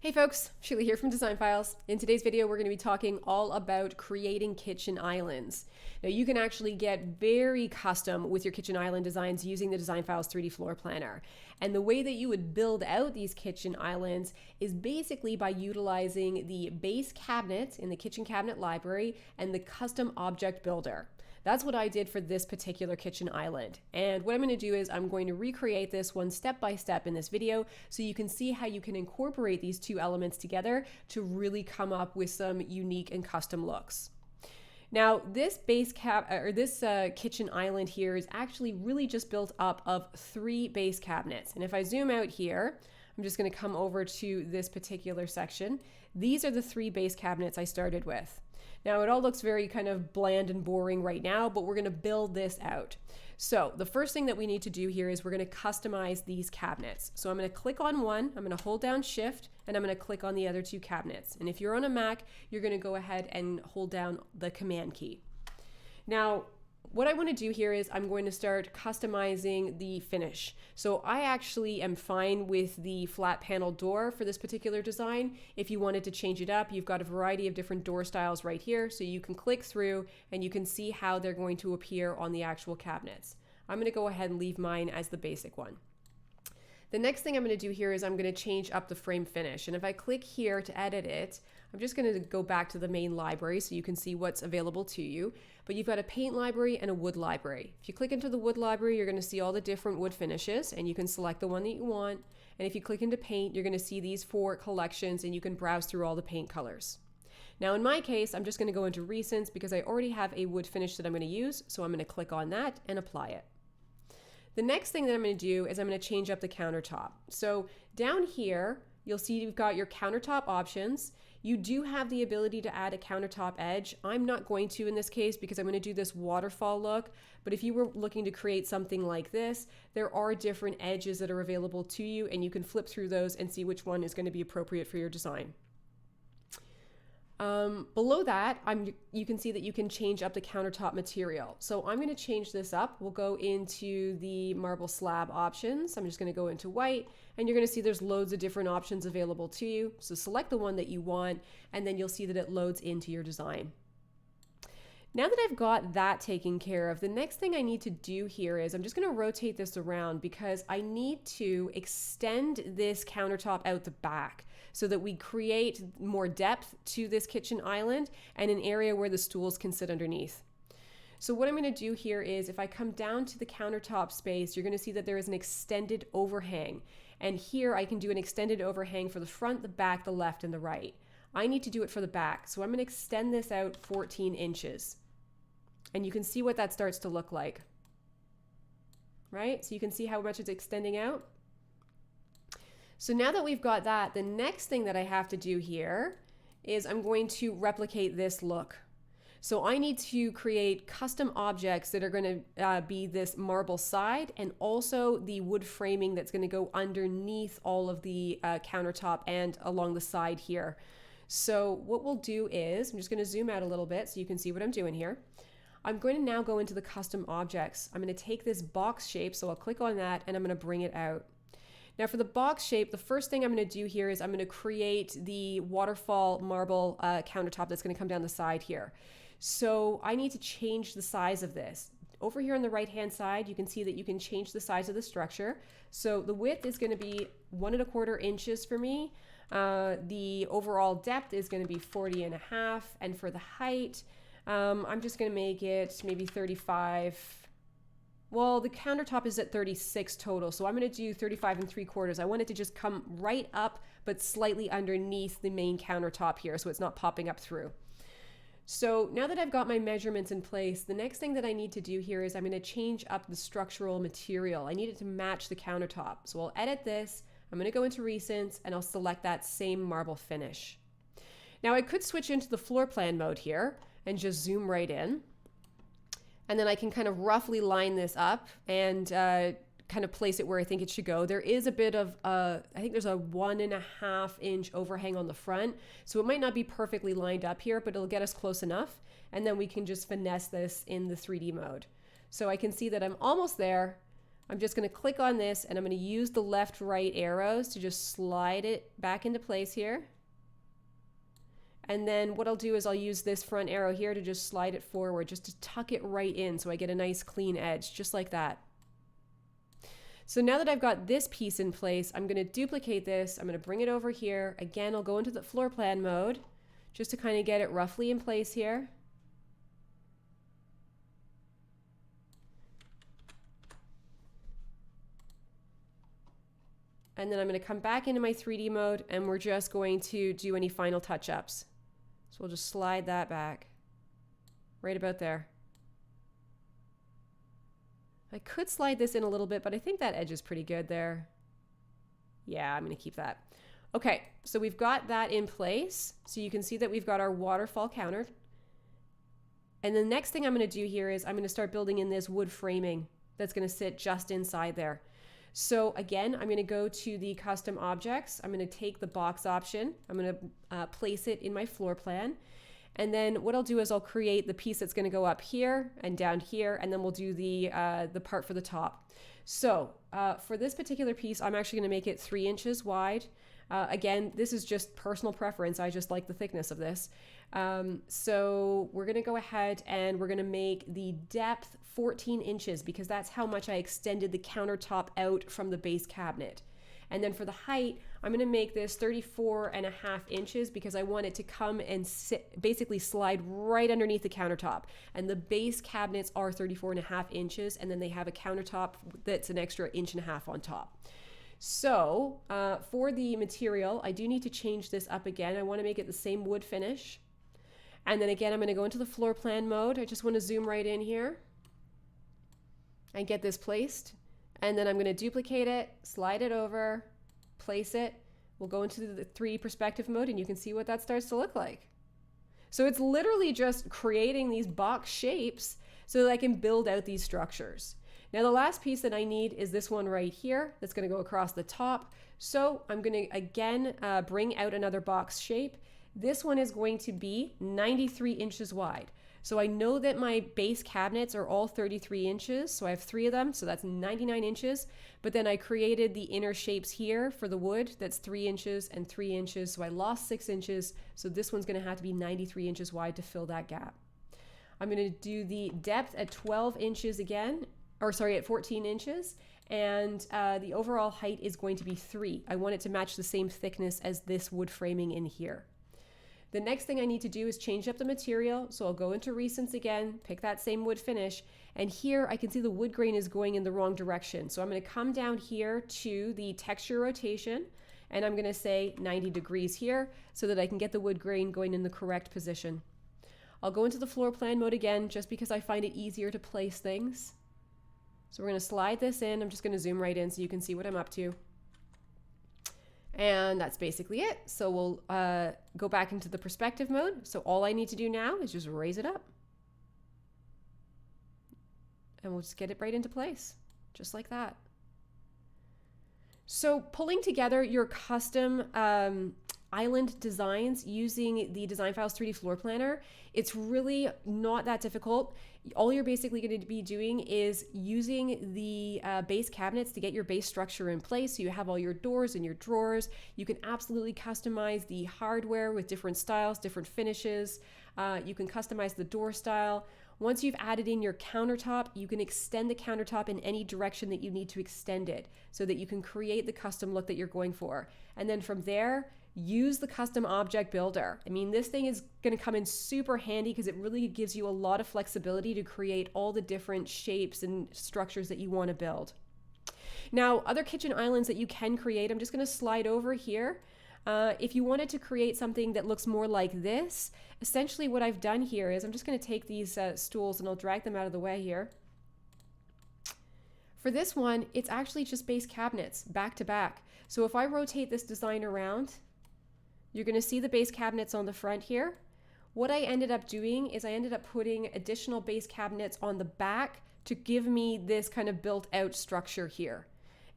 Hey folks, Sheila here from Design Files. In today's video, we're going to be talking all about creating kitchen islands. Now you can actually get very custom with your kitchen island designs using the Design Files 3D floor planner. And the way that you would build out these kitchen islands is basically by utilizing the base cabinet in the kitchen cabinet library and the custom object builder. That's what I did for this particular kitchen island. And what I'm going to do is I'm going to recreate this one step by step in this video so you can see how you can incorporate these two elements together to really come up with some unique and custom looks. Now, this kitchen island here is actually really just built up of 3 base cabinets. And if I zoom out here, I'm just going to come over to this particular section. These are the 3 base cabinets I started with. Now, it all looks very kind of bland and boring right now, but we're going to build this out. So the first thing that we need to do here is we're going to customize these cabinets. So I'm going to click on one, I'm going to hold down Shift, and I'm going to click on the other 2 cabinets. And if you're on a Mac, you're going to go ahead and hold down the Command key. Now, what I want to do here is I'm going to start customizing the finish. So I actually am fine with the flat panel door for this particular design. If you wanted to change it up, you've got a variety of different door styles right here. So you can click through and you can see how they're going to appear on the actual cabinets. I'm going to go ahead and leave mine as the basic one. The next thing I'm going to do here is I'm going to change up the frame finish. And if I click here to edit it, I'm just going to go back to the main library so you can see what's available to you. But you've got a paint library and a wood library. If you click into the wood library, you're going to see all the different wood finishes and you can select the one that you want. And if you click into paint, you're going to see these 4 collections and you can browse through all the paint colors. Now in my case, I'm just going to go into recents because I already have a wood finish that I'm going to use. So I'm going to click on that and apply it. The next thing that I'm going to do is I'm going to change up the countertop. So down here, you'll see you've got your countertop options. You do have the ability to add a countertop edge. I'm not going to in this case because I'm going to do this waterfall look. But if you were looking to create something like this, there are different edges that are available to you and you can flip through those and see which one is going to be appropriate for your design. Below that, you can see that you can change up the countertop material. So I'm going to change this up. We'll go into the marble slab options. I'm just going to go into white and you're going to see there's loads of different options available to you. So select the one that you want and then you'll see that it loads into your design. Now that I've got that taken care of, the next thing I need to do here is I'm just going to rotate this around because I need to extend this countertop out the back so that we create more depth to this kitchen island and an area where the stools can sit underneath. So what I'm going to do here is if I come down to the countertop space, you're going to see that there is an extended overhang. And here I can do an extended overhang for the front, the back, the left, and the right. I need to do it for the back. So I'm going to extend this out 14 inches. And you can see what that starts to look like. Right? So you can see how much it's extending out. So now that we've got that, the next thing that I have to do here is I'm going to replicate this look. So I need to create custom objects that are going to be this marble side and also the wood framing that's going to go underneath all of the countertop and along the side here. So what we'll do is, I'm just going to zoom out a little bit so you can see what I'm doing here. I'm going to now go into the custom objects. I'm going to take this box shape, so I'll click on that and I'm going to bring it out. Now for the box shape, the first thing I'm going to do here is I'm going to create the waterfall marble countertop that's going to come down the side here. So I need to change the size of this. Over here on the right hand side, you can see that you can change the size of the structure. So the width is going to be 1¼ inches for me. The overall depth is going to be 40.5, and for the height, I'm just going to make it maybe 35. Well, the countertop is at 36 total, so I'm going to do 35 3/4. I want it to just come right up, but slightly underneath the main countertop here, so it's not popping up through. So now that I've got my measurements in place, the next thing that I need to do here is I'm going to change up the structural material. I need it to match the countertop. So I'll edit this. I'm going to go into recents and I'll select that same marble finish. Now I could switch into the floor plan mode here and just zoom right in. And then I can kind of roughly line this up and kind of place it where I think it should go. There is a bit of, I think there's a 1.5 inch overhang on the front. So it might not be perfectly lined up here, but it'll get us close enough. And then we can just finesse this in the 3D mode. So I can see that I'm almost there. I'm just going to click on this and I'm going to use the left right arrows to just slide it back into place here. And then what I'll do is I'll use this front arrow here to just slide it forward, just to tuck it right in so I get a nice clean edge, just like that. So now that I've got this piece in place, I'm going to duplicate this. I'm going to bring it over here. Again, I'll go into the floor plan mode just to kind of get it roughly in place here. And then I'm going to come back into my 3D mode and we're just going to do any final touch-ups. So we'll just slide that back right about there. I could slide this in a little bit, but I think that edge is pretty good there. Yeah, I'm going to keep that. Okay, so we've got that in place. So you can see that we've got our waterfall counter. And the next thing I'm going to do here is I'm going to start building in this wood framing that's going to sit just inside there. So again, I'm going to go to the custom objects. I'm going to take the box option. I'm going to place it in my floor plan. And then what I'll do is I'll create the piece that's going to go up here and down here, and then we'll do the part for the top. So for this particular piece, I'm actually going to make it 3 inches wide. Again, this is just personal preference. I just like the thickness of this. So we're going to go ahead and we're going to make the depth 14 inches because that's how much I extended the countertop out from the base cabinet. And then for the height, I'm going to make this 34.5 inches because I want it to come and basically slide right underneath the countertop. And the base cabinets are 34.5 inches, and then they have a countertop that's an extra 1.5 inches on top. So for the material, I do need to change this up again. I want to make it the same wood finish. And then again, I'm going to go into the floor plan mode. I just want to zoom right in here and get this placed. And then I'm going to duplicate it, slide it over, place it. We'll go into the 3D perspective mode and you can see what that starts to look like. So it's literally just creating these box shapes so that I can build out these structures. Now the last piece that I need is this one right here that's going to go across the top. So I'm going to again bring out another box shape. This one is going to be 93 inches wide. So I know that my base cabinets are all 33 inches. So I have 3 of them. So that's 99 inches. But then I created the inner shapes here for the wood. That's 3 inches and 3 inches. So I lost 6 inches. So this one's going to have to be 93 inches wide to fill that gap. I'm going to do the depth at 12 inches again, or sorry, at 14 inches. And the overall height is going to be 3. I want it to match the same thickness as this wood framing in here. The next thing I need to do is change up the material. So I'll go into recents again, pick that same wood finish. And here I can see the wood grain is going in the wrong direction. So I'm going to come down here to the texture rotation and I'm going to say 90 degrees here so that I can get the wood grain going in the correct position. I'll go into the floor plan mode again just because I find it easier to place things. So we're going to slide this in. I'm just going to zoom right in so you can see what I'm up to. And that's basically it. So we'll go back into the perspective mode. So all I need to do now is just raise it up. And we'll just get it right into place, just like that. So pulling together your custom island designs using the DesignFiles 3D floor planner, it's really not that difficult. All you're basically going to be doing is using the base cabinets to get your base structure in place. So you have all your doors and your drawers. You can absolutely customize the hardware with different styles, different finishes. You can customize the door style. Once you've added in your countertop, you can extend the countertop in any direction that you need to extend it so that you can create the custom look that you're going for. And then from there, use the custom object builder. I mean, this thing is going to come in super handy because it really gives you a lot of flexibility to create all the different shapes and structures that you want to build. Now, other kitchen islands that you can create, I'm just going to slide over here. If you wanted to create something that looks more like this, essentially what I've done here is I'm just going to take these stools and I'll drag them out of the way here. For this one, it's actually just base cabinets back to back. So if I rotate this design around, you're going to see the base cabinets on the front here. What I ended up doing is I ended up putting additional base cabinets on the back to give me this kind of built out structure here.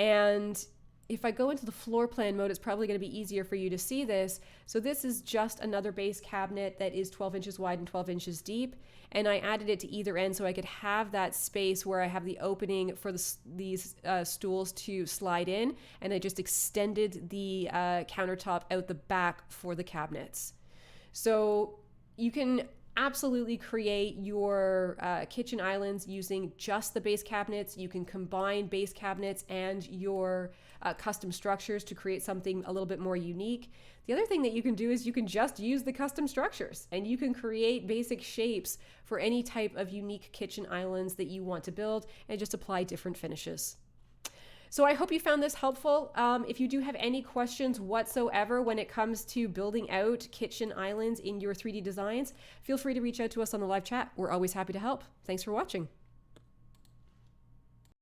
And if I go into the floor plan mode, it's probably going to be easier for you to see this. So this is just another base cabinet that is 12 inches wide and 12 inches deep. And I added it to either end so I could have that space where I have the opening for these stools to slide in. And I just extended the countertop out the back for the cabinets. So you can absolutely create your kitchen islands using just the base cabinets. You can combine base cabinets and your custom structures to create something a little bit more unique. The other thing that you can do is you can just use the custom structures, and you can create basic shapes for any type of unique kitchen islands that you want to build and just apply different finishes. So I hope you found this helpful. If you do have any questions whatsoever when it comes to building out kitchen islands in your 3D designs, feel free to reach out to us on the live chat. We're always happy to help. Thanks for watching.